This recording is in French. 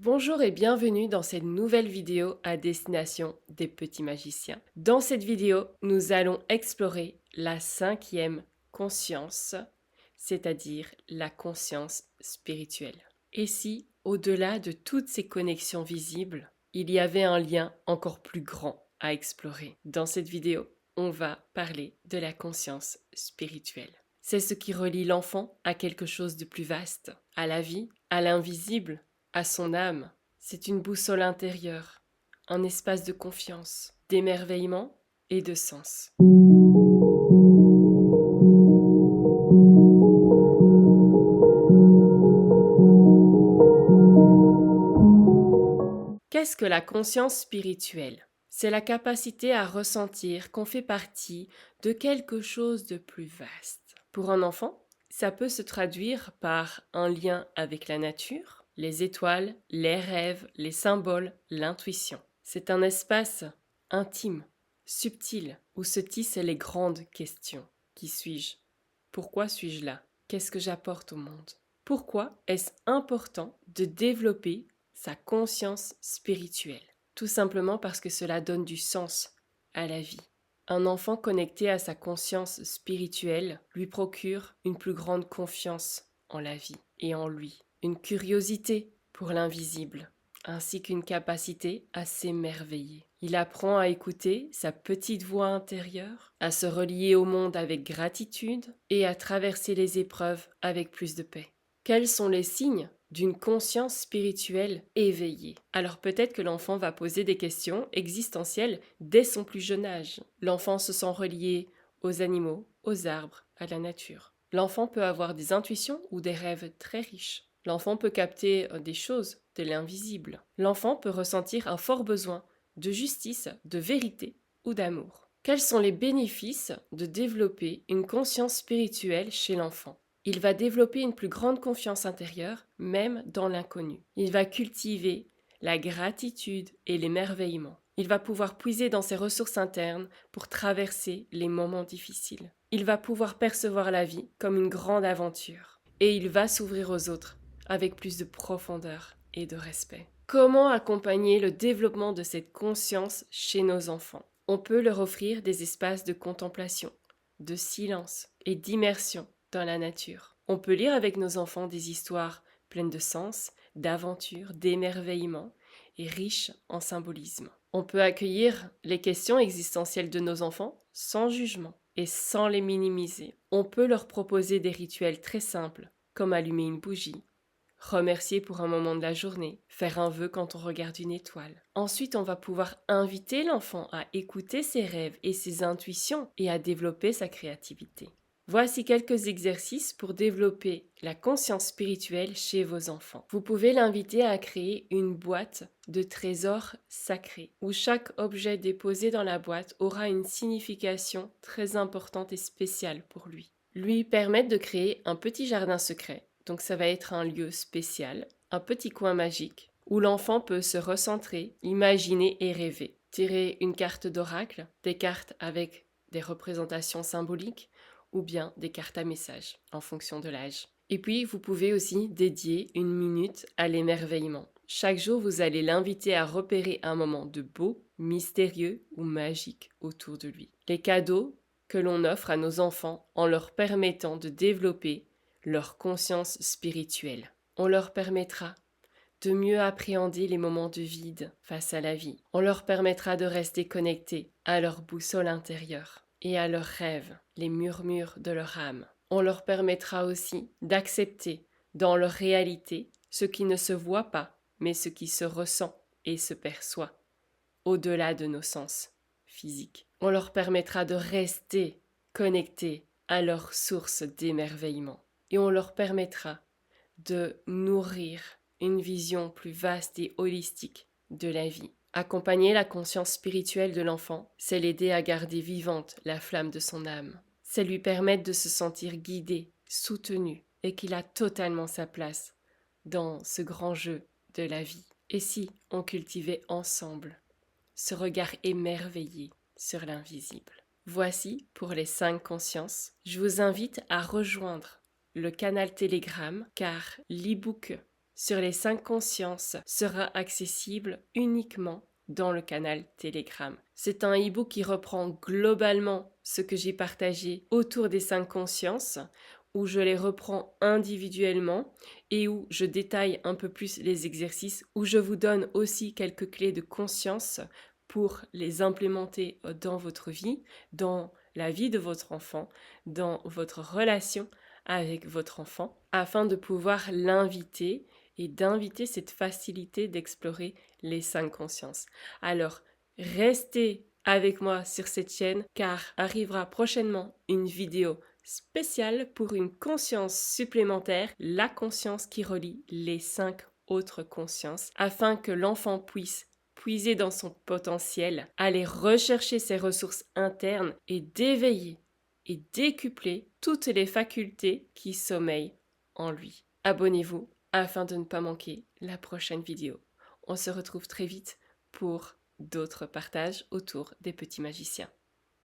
Bonjour et bienvenue dans cette nouvelle vidéo à destination des petits magiciens. Dans cette vidéo, nous allons explorer la cinquième conscience, c'est-à-dire la conscience spirituelle. Et si, au-delà de toutes ces connexions visibles, il y avait un lien encore plus grand à explorer? Dans cette vidéo, on va parler de la conscience spirituelle. C'est ce qui relie l'enfant à quelque chose de plus vaste, à la vie, à l'invisible, à son âme. C'est une boussole intérieure, un espace de confiance, d'émerveillement et de sens. Qu'est-ce que la conscience spirituelle? C'est la capacité à ressentir qu'on fait partie de quelque chose de plus vaste. Pour un enfant, ça peut se traduire par un lien avec la nature, les étoiles, les rêves, les symboles, l'intuition. C'est un espace intime, subtil, où se tissent les grandes questions. Qui suis-je? Pourquoi suis-je là? Qu'est-ce que j'apporte au monde? Pourquoi est-ce important de développer sa conscience spirituelle? Tout simplement parce que cela donne du sens à la vie. Un enfant connecté à sa conscience spirituelle lui procure une plus grande confiance en la vie et en lui, une curiosité pour l'invisible, ainsi qu'une capacité à s'émerveiller. Il apprend à écouter sa petite voix intérieure, à se relier au monde avec gratitude et à traverser les épreuves avec plus de paix. Quels sont les signes d'une conscience spirituelle éveillée? Alors peut-être que l'enfant va poser des questions existentielles dès son plus jeune âge. L'enfant se sent relié aux animaux, aux arbres, à la nature. L'enfant peut avoir des intuitions ou des rêves très riches. L'enfant peut capter des choses de l'invisible. L'enfant peut ressentir un fort besoin de justice, de vérité ou d'amour. Quels sont les bénéfices de développer une conscience spirituelle chez l'enfant? Il va développer une plus grande confiance intérieure, même dans l'inconnu. Il va cultiver la gratitude et l'émerveillement. Il va pouvoir puiser dans ses ressources internes pour traverser les moments difficiles. Il va pouvoir percevoir la vie comme une grande aventure. Et il va s'ouvrir aux autres avec plus de profondeur et de respect. Comment accompagner le développement de cette conscience chez nos enfants? On peut leur offrir des espaces de contemplation, de silence et d'immersion dans la nature. On peut lire avec nos enfants des histoires pleines de sens, d'aventure, d'émerveillement et riches en symbolisme. On peut accueillir les questions existentielles de nos enfants sans jugement et sans les minimiser. On peut leur proposer des rituels très simples, comme allumer une bougie, remercier pour un moment de la journée, faire un vœu quand on regarde une étoile. Ensuite, on va pouvoir inviter l'enfant à écouter ses rêves et ses intuitions et à développer sa créativité. Voici quelques exercices pour développer la conscience spirituelle chez vos enfants. Vous pouvez l'inviter à créer une boîte de trésors sacrés, où chaque objet déposé dans la boîte aura une signification très importante et spéciale pour lui. Lui permettre de créer un petit jardin secret, donc ça va être un lieu spécial, un petit coin magique, où l'enfant peut se recentrer, imaginer et rêver. Tirer une carte d'oracle, des cartes avec des représentations symboliques, ou bien des cartes à messages, en fonction de l'âge. Et puis, vous pouvez aussi dédier une minute à l'émerveillement. Chaque jour, vous allez l'inviter à repérer un moment de beau, mystérieux ou magique autour de lui. Les cadeaux que l'on offre à nos enfants en leur permettant de développer leur conscience spirituelle. On leur permettra de mieux appréhender les moments de vide face à la vie. On leur permettra de rester connectés à leur boussole intérieure et à leurs rêves, les murmures de leur âme. On leur permettra aussi d'accepter dans leur réalité ce qui ne se voit pas, mais ce qui se ressent et se perçoit, au-delà de nos sens physiques. On leur permettra de rester connectés à leur source d'émerveillement. Et on leur permettra de nourrir une vision plus vaste et holistique de la vie. Accompagner la conscience spirituelle de l'enfant, c'est l'aider à garder vivante la flamme de son âme. C'est lui permettre de se sentir guidé, soutenu et qu'il a totalement sa place dans ce grand jeu de la vie. Et si on cultivait ensemble ce regard émerveillé sur l'invisible? Voici pour les 5 consciences. Je vous invite à rejoindre le canal Telegram car l'e-book sur les 5 consciences sera accessible uniquement dans le canal Telegram. C'est un e-book qui reprend globalement ce que j'ai partagé autour des 5 consciences, où je les reprends individuellement et où je détaille un peu plus les exercices, où je vous donne aussi quelques clés de conscience pour les implémenter dans votre vie, dans la vie de votre enfant, dans votre relation avec votre enfant, afin de pouvoir l'inviter et d'inviter cette facilité d'explorer les 5 consciences. Alors, restez avec moi sur cette chaîne car arrivera prochainement une vidéo spéciale pour une conscience supplémentaire, la conscience qui relie les 5 autres consciences, afin que l'enfant puisse puiser dans son potentiel, aller rechercher ses ressources internes et d'éveiller et décupler toutes les facultés qui sommeillent en lui. Abonnez-vous afin de ne pas manquer la prochaine vidéo. On se retrouve très vite pour d'autres partages autour des petits magiciens.